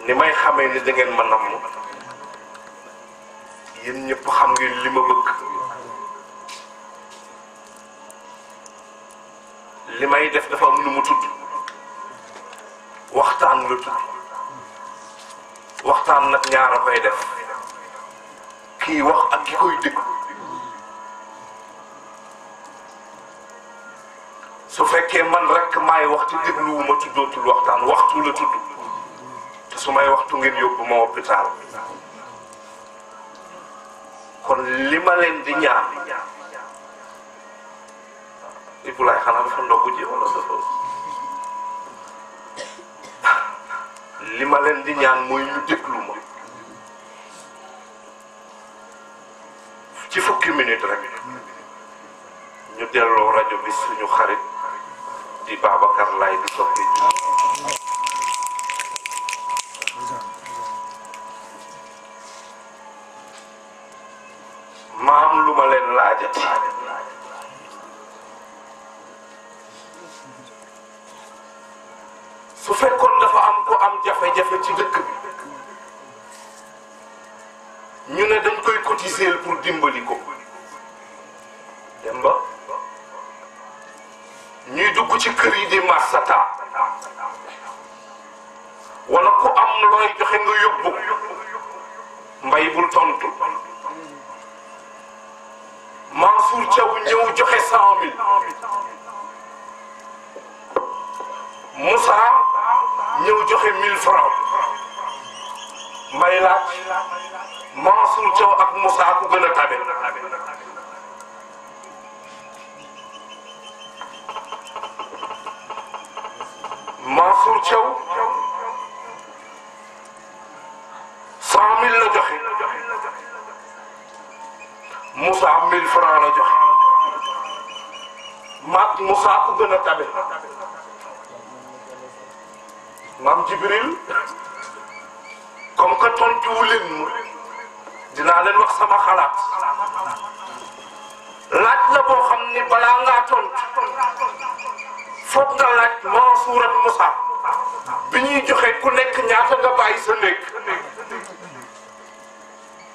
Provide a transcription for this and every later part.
ni may xamee ni da ngeen ma namm yéen ñëpp xam ngeen li ma bëgg li may def dafa am nu mu tudd waxtaan la tudd waxtaan nag ñaar a koy def kii wax ak ki koy dégg su fekkee man rek maay wax te dégluwuma tuddootul waxtaan waxtu la tudd te su may waxtu ngeen yóbbu ma hôpital kon li ma leen di ñaan Ibulaay xanaa dafa ndogu ji wala dafa li ma leen di ñaan mooy ñu déglu ma ci fukki minute rek ñu delloo rajo bi suñu xarit di Babacar Laye di soppi maam lu ma leen laajati su fekkoon dafa am ko am jafe-jafe ci dëkk bi ñu ne dañ koy cotiser pour dimbali ko dem ba ñuy dugg ci kër yi di marsata wala ku am looy joxe nga yóbbu mbay bul tontu Mansour Thiaw ñëw joxe 100 000 Moussa ñëw joxe 1000 francs may laaj Mansour Thiaw ak Moussa ku gën a tabe Mansour Thiaw 100 000 la joxe Moussa 1000 francs la joxe maak Moussa ku gën a tabe maam Jibril comme que tontuwu leen ma dinaa leen wax sama xalaat laaj la boo xam ni balaa ngaa tontu foog nga laaj Mansour ak Moussa bi ñuy joxe ku nekk ñaata nga bàyyi sa néeg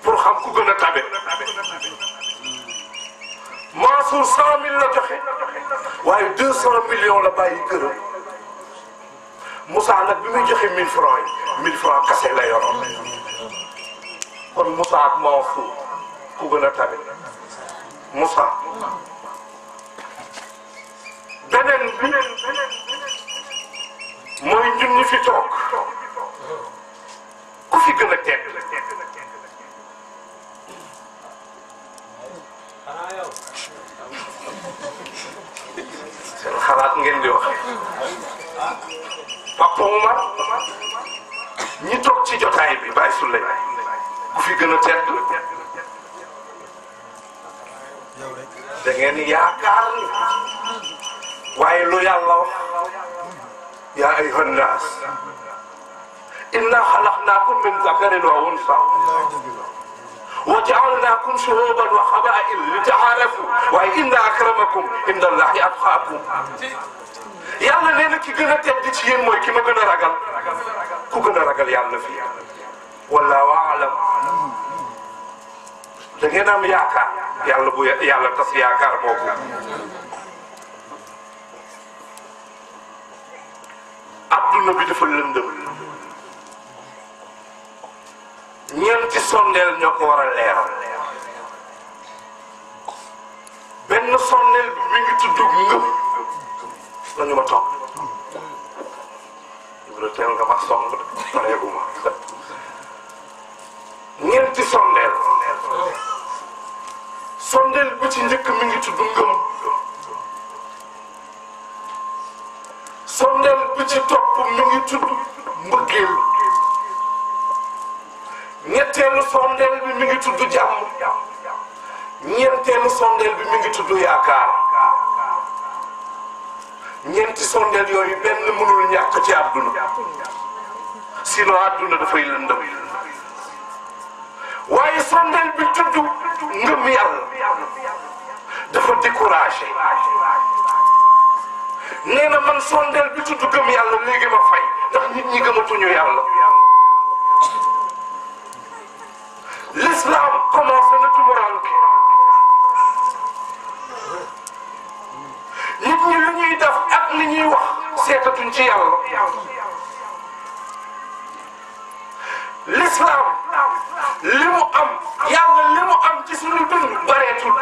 pour xam ku gën a tabe Mansour 100 000 la joxe waaye 200 millions la bàyyi këram Moussa nag bi muy joxe 1000 francs yi 1000 francs kase la yoroon kon Moussa ak Mansour ku gën a tabe Moussa beneen bi mooy ñun ñi fi toog ku fi gën a tedd seen xalaat ngeen di wax Papa Oumar ñi toog ci jotaay bi Baye Souley ku fi gën a tedd da ngeen yaakaar ni waaye lu yàlla wax yaa ayyuhan naas inna xalaqnaakum min zakarin wa unsa wa ja'alnaakum shu'uuban wa qabaa'ila li ta'aarafu waaye inna akramakum inda Allaahi atqaakum yàlla nee na ki gën a tedd ci yéen mooy ki ma gën a ragal ku gën a ragal yàlla fii wallaahu a'lam da ngeen am yaakaar yàlla bu yàlla tas yaakaar boobu adduna bi dafa lëndëm ñeenti sondeel ñoo ko war a leeral benn sondeel bi mi ngi tudd ngëm nañu ma toog Ibra teel nga ma song pareeguma ñeenti sondeel sondeel bi ci njëkk mi ngi tudd ngëm sondeel bi ci topp mi ngi tudd mbëggeel ñetteelu sondeel bi mi ngi tudd jàmm ñeenteelu sondeel bi mi ngi tudd yaakaar ñeenti sondeel yooyu benn mënul ñàkk ci àdduna sinon àdduna dafay lëndëm waaye sondeel bi tudd ngëm yàlla dafa découragé nee na man sondeel bi tudd gëm yàlla léegi ma fay ndax nit ñi gëmatuñu yàlla l'islam commencé na tumuranke nit ñi lu ñuy def ak li ñuy wax seetatuñ ci yàlla l'islam li mu am yàlla li mu am ci suñu dund bareetul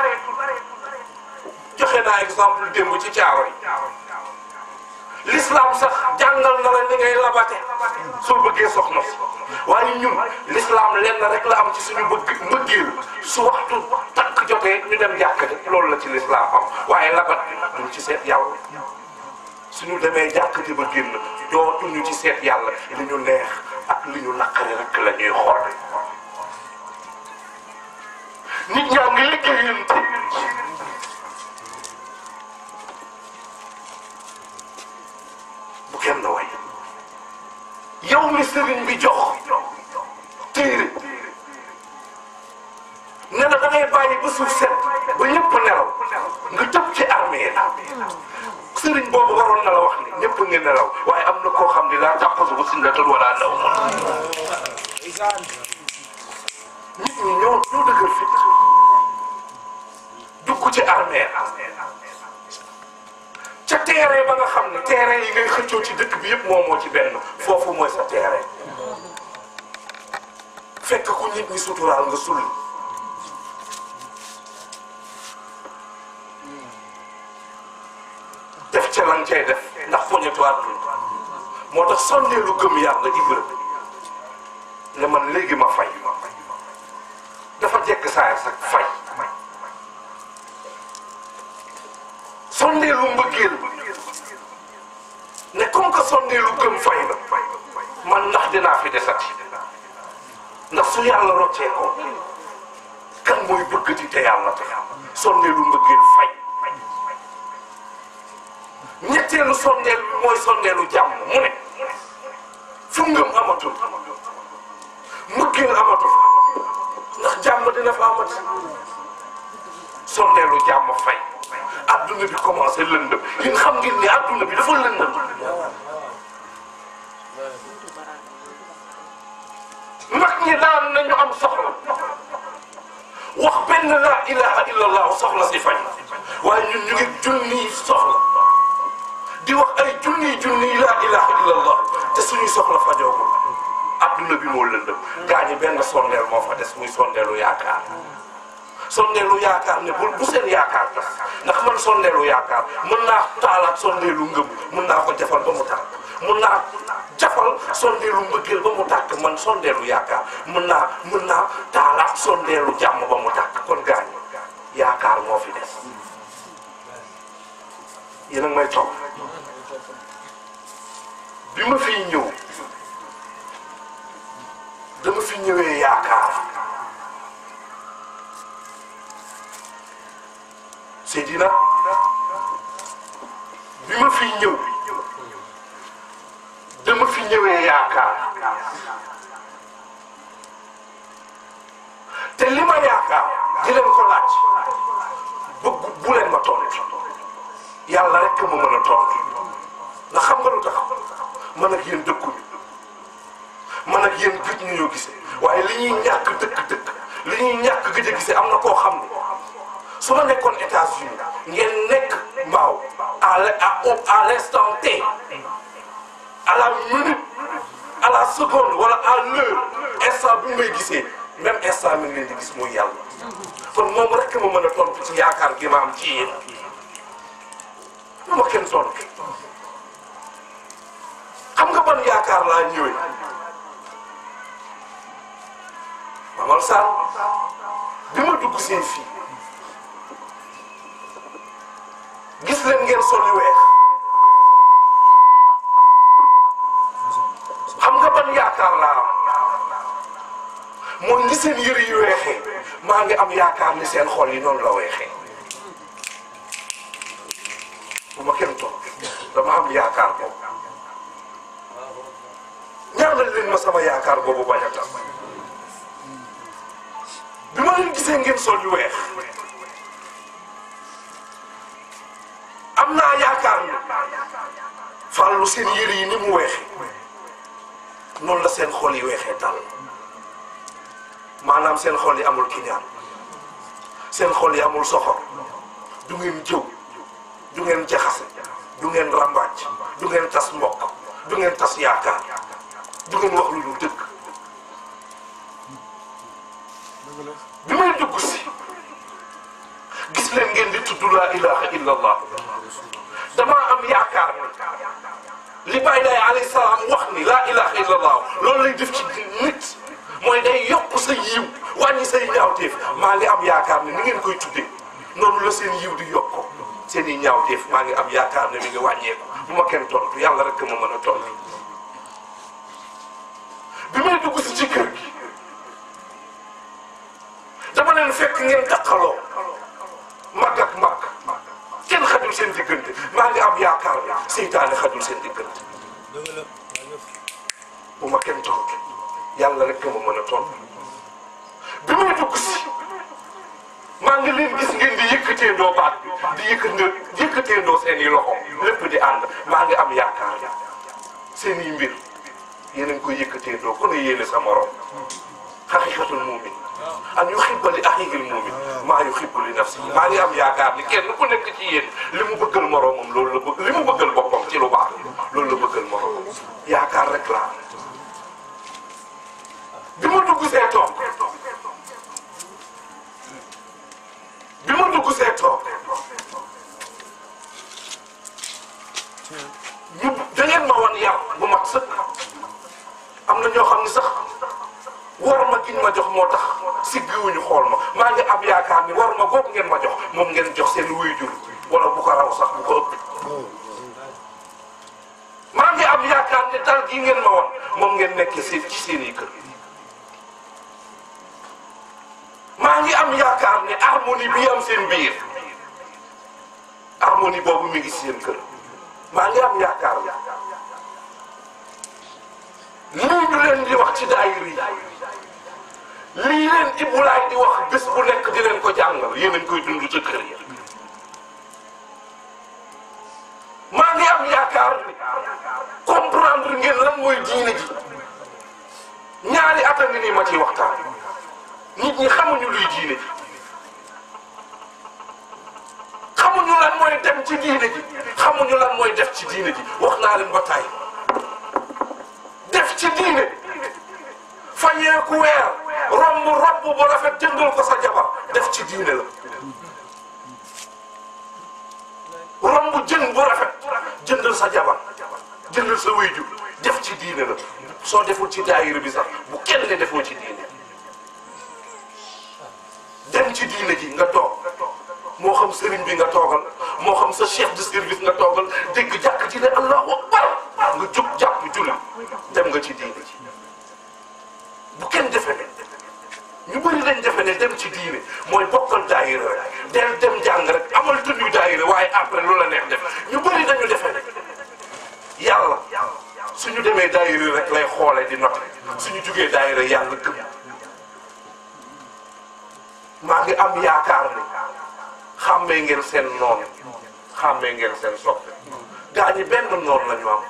joxe naa exemple démb ci caaro yi l'islam sax jàngal na la ni ngay labate soo bëggee soxna si waaye ñun l'islam lenn rek la am ci suñu mbëggeel su waxtu takk jotee ñu dem jàkkate loolu la ci l'islam am waaye labat duñ ci seet yàlla suñu demee jàkkate ba génn dootuñu ci seet yàlla li ñu neex ak li ñu naqari rek la ñuy xool nit ñaa ngi liggéeyante bu kenn way yow mi sëriñ bi jox téere ne la da ngay bàyyi ba suuf set ba ñëpp nelaw nga tëb ci armée sëriñ boobu waroon na la wax ni ñëpp nga nelaw waaye am na koo xam ne laa tàqasu sinatun wala nawm nit ñi ñoo dëgër fit dugg ci armée ca terrain ba nga xam ne terrain yi ngay xëccoo ci dëkk bi yëpp moo ci benn foofu mooy sa terrain fekk ku nit ñi suturaal nga sulli def ca lan cay def ndax poñetu àdduna moo tax sonnee lu gëm yàlla Ibra ne man léegi ma fay dafa jekk saa sax fay sonnee lu mbëggeel ne comme que sonnee lu gëm fay la man ndax dinaa fi desati ndax su yàlla roccee ko kan mooy bëggati te yàlla te sonnee lu mbëggeel fay ñetteelu sondeel bi mooy sondeelu jàmm mu ne fu ngëm amatul mbëggeel amatul ndax jàmm dina fa amati sondeelu jàmm fay adduna bi commencé lëndëm yéen xam ngeen ni adduna bi dafa lëndëm mag ñi daan nañu am soxla wax benn laa ilaha illallah soxla si fay waaye ñun ñu ngi junniy soxla di wax ay junniy laa ilaha illallah te suñuy soxla fajoogul adduna bi moo lëndëm gaa ñi benn sondeel moo fa des muy sondeelu yaakaar sondeelu yaakaar ne bu seen yaakaar tas ndax man sondeelu yaakaar mën naa taalaat sondeelu ngëm mën naa ko jafal ba mu tàkk mën naa jafal sondeelu mbëggeel ba mu tàkk man sondeelu yaakaar mën naa taalaat sondeelu jàmm ba mu tàkk kon gaa ñi yaakaar moo fi des yéen a ngi may toog bi ma fiy ñëw dama fi ñëwee yaakaar Seydina bi ma fiy ñëw dama fi ñëwee yaakaar te li ma yaakaar di leen ko laaj bu leen ma tontu yàlla rek ma mën a tontu ndax xam nga lu tax man ak yéen dëkkuñu man ak yéen gëj ñu ñoo gisee waaye li ñuy ñàkk dëkk li ñuy ñàkk gëj a gisee am na koo xam ne su ma nekkoon États-Unis ngeen nekk mbaaw à l'instant T à la minute à la seconde wala à l'heure instant bi may gisee même instant mi ngi leen di gis muy yàlla kon moom rek ma mën a tontu ci yaakaar gi ma am ci yéen lu ma kenn tontu xam nga ban yaakaar laa ñëwee Mamal Sarr bi ma dugg seen fii gis leen ngeen sol yu weex xam nga ban yaakaar laa am mooy li seen yëre yu weexee maa ngi am yaakaar ni seen xol yi noonu la weexee bu ma kenn toog dama am yaakaar boobu ñaanal leen ma sama yaakaar boobu bañ a tas bi ma leen gisee ngeen sol yu weex am naa yaakaar ni fàllu seen yëre yi ni mu weexee noonu la seen xol yi weexee dal maanaam seen xol yi amul kiñaan seen xol yi amul soxor du ngeen jëw du ngeen jaxase du ngeen rambaaj du ngeen tas mbokk du ngeen tas yaakaar du ngeen wax lu dul dëgg bi may dugg si gis leen ngeen di tudd laa ilaha illa allah damaa am yaakaar ni li Baay Laay alayhi salaam wax ni laa ilaha illa allah loolu lay def ci nit mooy day yokk sa yiw wàññi say ñaawteef maa ngi am yaakaar ne ni ngeen koy tuddee noonu la seen yiw di yokk seen i ñaawteef maa ngi am yaakaar ne mi ngi wàññeeku bu ma kenn tontu yàlla rek ma mën a tontu bi may dugg si ci kër gi dama leen fekk ngeen taqaloo mag ak mag kenn xajul seen diggante maa ngi am yaakaar ne seytaane xajul seen diggante bu ma kenn tontu yàlla rek ma mën a tontu bi may dugg si maa ngi leen gis ngeen di yëkkateendoo baat bi di yëkkateendoo seen i loxo lépp di ànd maa ngi am yaakaar seen i mbir yéen a ngi koy yëkkateendoo ku ne yéene sa morom xaqiqatul mu'min an yuhibba li axiihil mu'min maa yuhibbu li nafsihi maa ngi am yaakaar ni kenn ku nekk ci yéen li mu bëggal moromam loolu la bëgg li mu bëggal boppam ci lu baax loolu la bëggal moromam yaakaar rek laa bi ma dugg see toog bi ma dugg see toog ñu da ngeen ma wan yar bu mat sëkk am na ñoo xam ne sax war ma giñ ma jox moo tax siggiwuñu xool ma maa ngi am yaakaar ni war ma googu ngeen ma jox moom ngeen jox seen waajur wala bu ko raw sax bu ko ëpp maa ngi am yaakaar ne dal gi ngeen ma wan moom ngeen nekkee ci seen i kër maa ngi am yaakaar ne harmonie bi am seen biir harmonie boobu mi ngi seen kër maa ngi am yaakaar lii ñu leen di wax ci daayira yi lii leen Ibulaay di wax bés bu nekk di leen ko jàngal yéen a ngi koy dund ca kër yi maa ngi am yaakaar ni comprendre ngeen lan mooy diine ji ñaari at a ngi nii ma ciy waxtaan nit ñi xamuñu luy diine ji xamuñu lan mooy dem ci diine ji xamuñu lan mooy def ci diine ji wax naa leen ba tey def ci diine fayeeku weer romb bu rafet jëndal ko sa jabar def ci diine la romb jën bu rafet jëndal sa jabar jëndal sa wéyju def ci diine la soo deful ci daayira bi sax bu kenn ne defoo ci diine dem ci diine ji nga toog moo xam sëriñ bi nga toogal moo xam sa chef de service nga toogal dégg jàkk ci ne allahu akbar nga jóg jàpp julli dem nga ci diine ji bu kenn defe ne ñu bëri dañ defe ne dem ci diine mooy bokkal daayira rek dem jàng rek amal tënnu daayira waaye après lu la neex def ñu bëri dañu defe ne yàlla suñu demee daayira rek lay xoole di noté suñu jugee daayira yàlla gëm maa ngi am yaakaar ni xàmmee ngeen seen noonu xàmmee ngeen seen soppe gaa ñi benn noonu la ñu am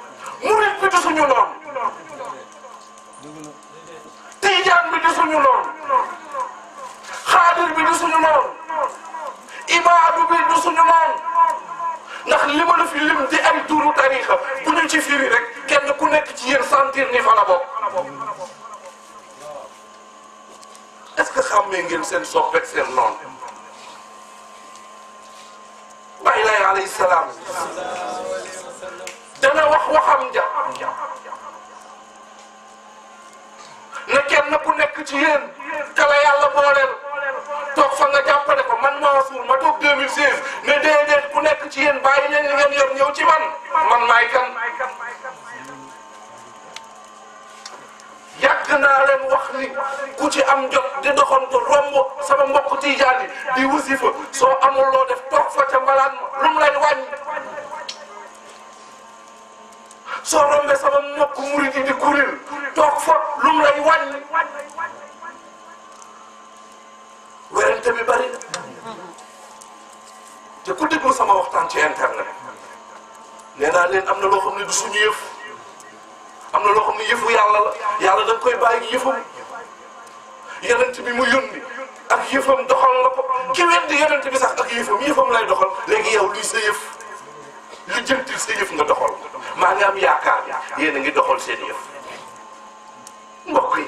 murit bi du suñu noonu tijaan bi du suñu noonu xaadir bi du suñu noonu ibaadu bi du suñu noonu ndax li ma la fi lim di ay turu tariixa bu ñu ci firi rek kenn ku nekk ci yéen sentir ni fa la bokk est-ce que xàmmee ngeen seen soppeek seen noonu Baay Laay alayhi salaam dana wax waxam ja ne kenn ku nekk ci yéen te la yàlla booleel toog fa nga jàppale ko man Mansour ma toog 2016 ne déedéet ku nekk ci yéen bàyyi leen li ngeen yor ñëw ci man maay kan yàgg naa leen wax ni ku ci am jot di doxantu romb sama mbokk tijaan yi di wasifa soo amul loo def toog fa ca mbalaan lu mu lay wàññi soo rombee sama mbokk murid yi di kuréel toog fa lu mu lay wàññi werante bi bari na te ku déglu sama waxtaan ci internet nee naa leen am na loo xam ne du suñu yëf am na loo xam ne yëfu yàlla la yàlla da nga koy bàyyi yëfam yonent bi mu yónni ak yëfam doxal na ko ki weddi yonent bi sax ak yëfam lay doxal léegi yow luy sa yëf li jëntil sa yëf nga doxal maa ngi am yaakaar yéen a ngi doxal seen yëf mbokk yi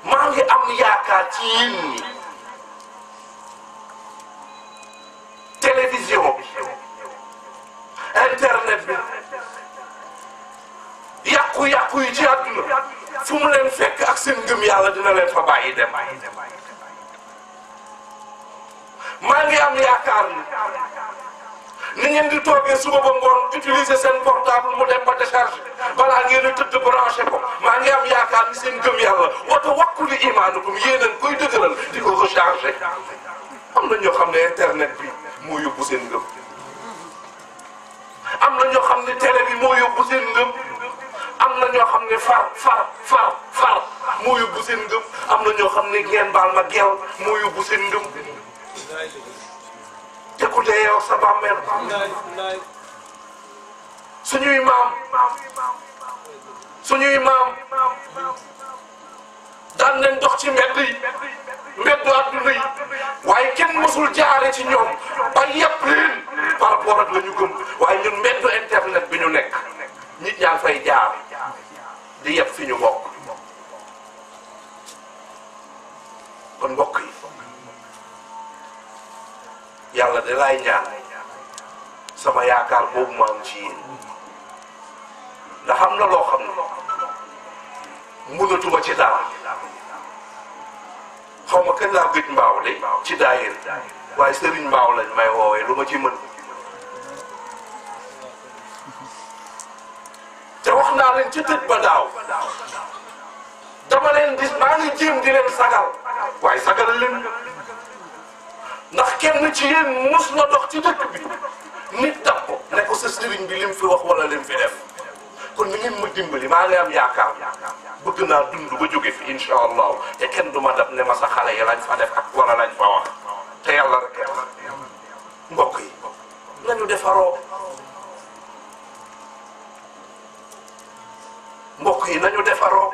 maa ngi am yaakaar ci yéen ñi télévision bi internet bi yàqu-yàqu yi ci àdduna fu mu leen fekk ak seen ngëm yàlla dina leen fa bàyyi dem maa ngi am yaakaar ni ngeen di toogee suba ba ngoon utiliser seen portable mu dem ba décharge balaa ngeen a tëdd branché ko maa ngi am yaakaar ni seen ngëm yàlla wata wakkuli imaanukum yéeneen koy dëgëral di ko rechargé am na ñoo xam ne internet bi moo yóbbu seen ngëm am na ñoo xam ne télé bi moo yóbbu seen ngëm am na ñoo xam ne far moo yóbbu seen ngëm am na ñoo xam ne ngeen baal ma gel moo yóbbu seen ngëm te ku dee yow sa bàmmeel suñuy maam daan nañ dox ci mbeddu àdduna yi waaye kenn mësul jaare ci ñoom ba yëpp leen par rapport ak la ñu gëm waaye ñun mbeddu internet bi ñu nekk nit ñaa fay jaar di yëpp fi ñu bokk kon mbokk yi yàlla de laay ñaan sama yaakaar boobu ma am ci yéen ndax am na loo xam ne mënatuma ci dara xaw ma kañ laa gëj mbaaw de ci daayir waaye sëriñ mbaaw lañ may woowee lu ma ci mën te wax naa leen ci tëj ba daaw dama leen di maa ngi jéem di leen sagal waaye sagal leen ndax kenn ci yéen mus na dox ci dëkk bi nit dab ko ne ko sa sëriñ bi lim fi wax wala lim fi def kon ni ngeen ma dimbali maa ngi am yaakaar bëgg naa dund ba jóge fi incha allah te kenn du ma dab ne ma sa xale yi lañ fa def ak wala lañ fa wax te yàlla rek mbokk yi nañu defaroo mbokk yi nañu defaroo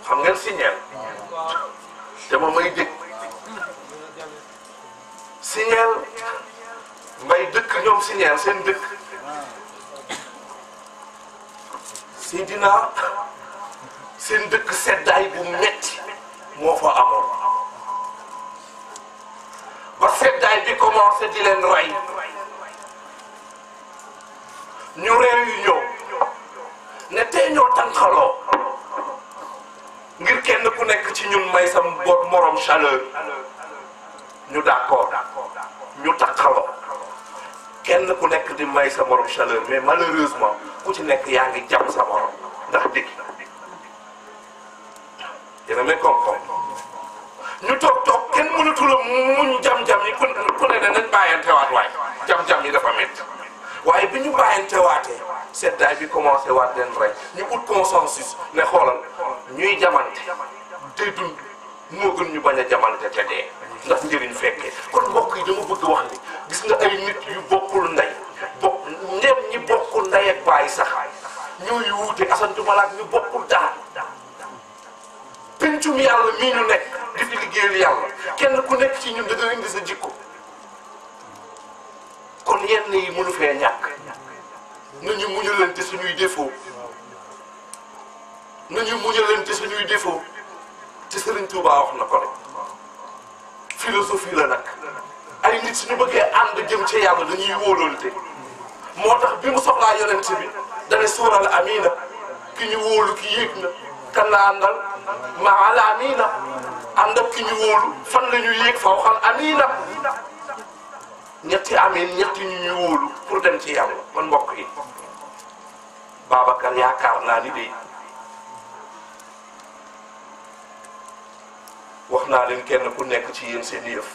xam ngeen signeel te ma may dégg signeel mbay dëkk ñoom signeel seen dëkk Seydina seen dëkk seddaay bu metti moo fa amoon ba seddaay bi commencé di leen rey ñu réunion ne tey ñoo tànqaloo ngir kenn ku nekk ci ñun may sa morom chaleur ñu d'accord ñu tànqaloo kenn ku nekk di may sa morom chaleur mais malheureusement ku ci nekk yaa ngi jam sa morom ndax dëkk yéen a may comprendre ñu toog kenn mënatul a muñ jam-jam yi ku ne nañ bàyyantewaat waay jam-jam yi dafa métti waaye bi ñu bàyyantewaatee seddaay bi commencé waat leen rek ñu ut consensus ne xoolal ñuy jamante tey dund moo gën ñu bañ a jamante te dee ndax njëriñ fekkee kon mbokk yi dama bëgg wax ni gis nga ay nit yu bokkul ndey ndem ñi bokkul ndey ak baay sax ñooy wuute asantuma ñu bokkul dara pencum yàlla mii ñu nekk di fi liggéeyal yàlla kenn ku nekk ci ñun da nga indi sa jikko kon yenn yi mënu fee ñàkk nañu muñalante suñuy défaut te Serigne Touba wax na ko rek philosophie la nag ay nit suñu bëggee ànd jëm ci yàlla dañuy wóolante moo tax bi mu soxlaa yonent bi dane suural amina ki ñu wóolu ki yéeg na kan la àndal ma al amina ànd ak ki ñu wóolu fan la ñu yéeg faw xam amina ñetti amin ñetti ñu wóolu pour dem ci yàlla kon mbokk yi Babacar yaakaar naa ni de wax naa leen kenn ku nekk ci yéen seen yëf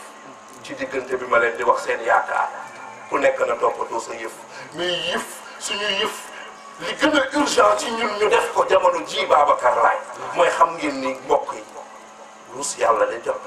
ci diggante bi ma leen di wax seen yaakaar ku nekk na toppatoo sa yëf mais yëf suñu yëf li gën a urgent ci ñun ñu def ko jamono ji Babacar laay mooy xam ngeen ni mbokk yi ruus yàlla de jot